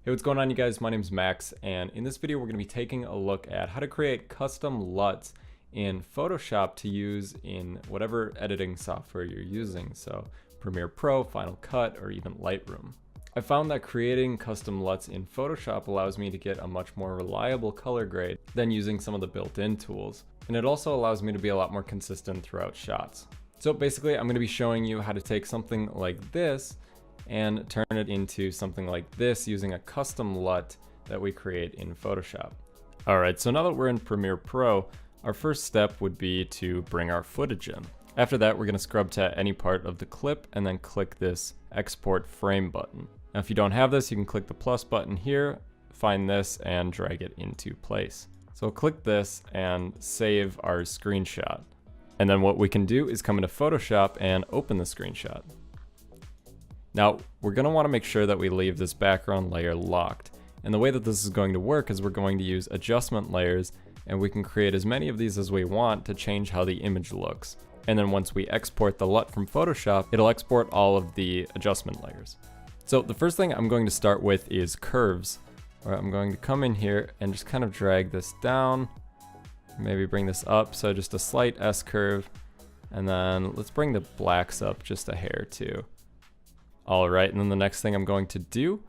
Hey, what's going on, you guys? My name's Max, and in this video we're going to be taking a look at how to create custom LUTs in Photoshop to use in whatever editing software you're using, so Premiere Pro, Final Cut, or even Lightroom. I found that creating custom LUTs in Photoshop allows me to get a much more reliable color grade than using some of the built-in tools, and it also allows me to be a lot more consistent throughout shots. So basically I'm going to be showing you how to take something like this and turn it into something like this using a custom LUT that we create in Photoshop. Alright, so now that we're in Premiere Pro, our first step would be to bring our footage in. After that, we're going to scrub to any part of the clip and then click this Export Frame button. Now if you don't have this, you can click the plus button here, find this, and drag it into place. So click this and save our screenshot. And then what we can do is come into Photoshop and open the screenshot. Now, we're going to want to make sure that we leave this background layer locked. And the way that this is going to work is we're going to use adjustment layers, and we can create as many of these as we want to change how the image looks. And then once we export the LUT from Photoshop, it'll export all of the adjustment layers. So the first thing I'm going to start with is curves. All right, I'm going to come in here and just kind of drag this down, maybe bring this up, so just a slight S curve, and then let's bring the blacks up just a hair too. Alright, and then the next thing I'm going to do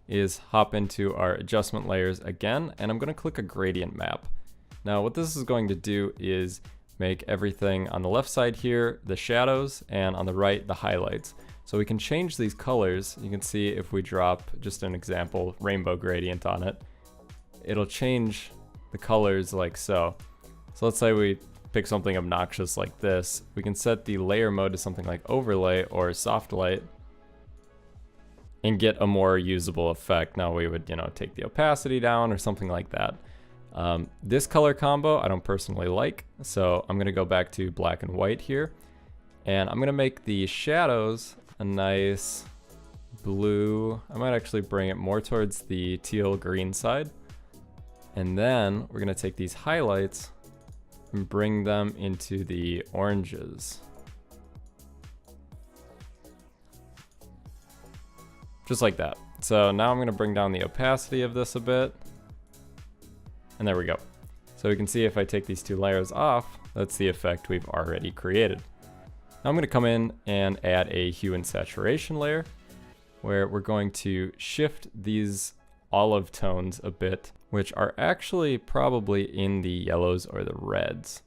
is hop into our adjustment layers again, and I'm going to click a gradient map. Now what this is going to do is make everything on the left side here the shadows, and on the right the highlights. So we can change these colors. You can see if we drop just an example rainbow gradient on it, it'll change the colors like so. So let's say we pick something obnoxious like this. We can set the layer mode to something like overlay or soft light and get a more usable effect. Now we would, take the opacity down or something like that. This color combo I don't personally like, so I'm gonna go back to black and white here, and I'm gonna make the shadows a nice blue. I might actually bring it more towards the teal green side. And then we're gonna take these highlights and bring them into the oranges. Just like that. So now I'm going to bring down the opacity of this a bit. And there we go. So we can see if I take these two layers off, that's the effect we've already created. Now I'm going to come in and add a hue and saturation layer, where we're going to shift these olive tones a bit, which are actually probably in the yellows or the reds.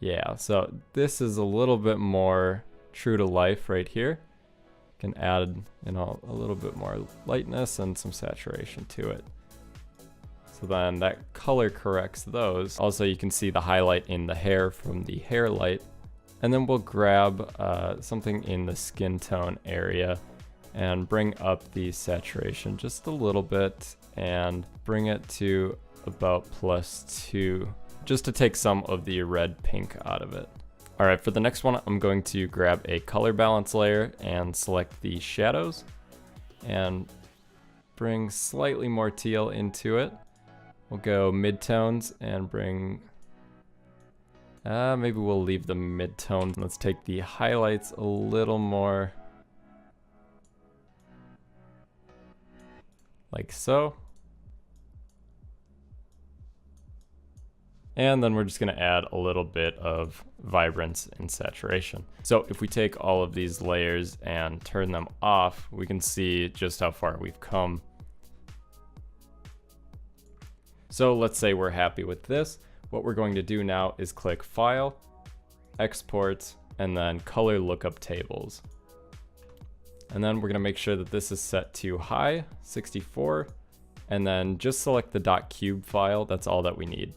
Yeah, so this is a little bit more true to life right here. Can add, a little bit more lightness and some saturation to it. So then that color corrects those. Also, you can see the highlight in the hair from the hair light. And then we'll grab something in the skin tone area and bring up the saturation just a little bit and bring it to about +2, just to take some of the red pink out of it. Alright, for the next one, I'm going to grab a color balance layer and select the shadows and bring slightly more teal into it. We'll go midtones and bring, maybe we'll leave the midtones. Let's take the highlights a little more like so. And then we're just going to add a little bit of vibrance and saturation. So if we take all of these layers and turn them off, we can see just how far we've come. So let's say we're happy with this. What we're going to do now is click File, Export, and then Color Lookup Tables. And then we're going to make sure that this is set to high, 64, and then just select the .cube file. That's all that we need.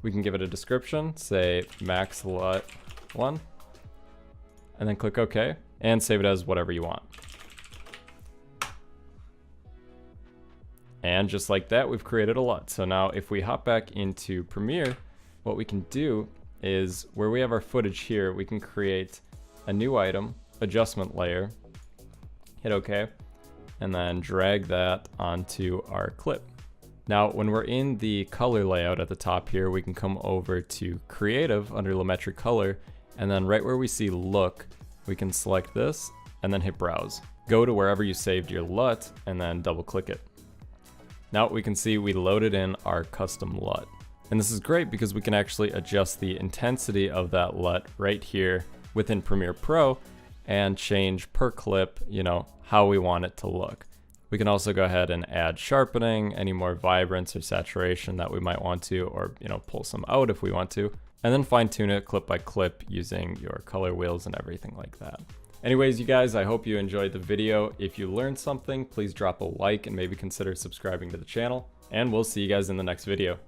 We can give it a description, say max LUT 1, and then click OK, and save it as whatever you want. And just like that, we've created a LUT. So now if we hop back into Premiere, what we can do is where we have our footage here, we can create a new item, adjustment layer, hit OK, and then drag that onto our clip. Now, when we're in the color layout at the top here, we can come over to Creative under Lumetric Color, and then right where we see Look, we can select this and then hit Browse. go to wherever you saved your LUT and then double click it. Now we can see we loaded in our custom LUT. And this is great because we can actually adjust the intensity of that LUT right here within Premiere Pro and change per clip, how we want it to look. We can also go ahead and add sharpening, any more vibrance or saturation that we might want to, or pull some out if we want to, and then fine tune it clip by clip using your color wheels and everything like that. Anyways, you guys, I hope you enjoyed the video. If you learned something, please drop a like and maybe consider subscribing to the channel, and we'll see you guys in the next video.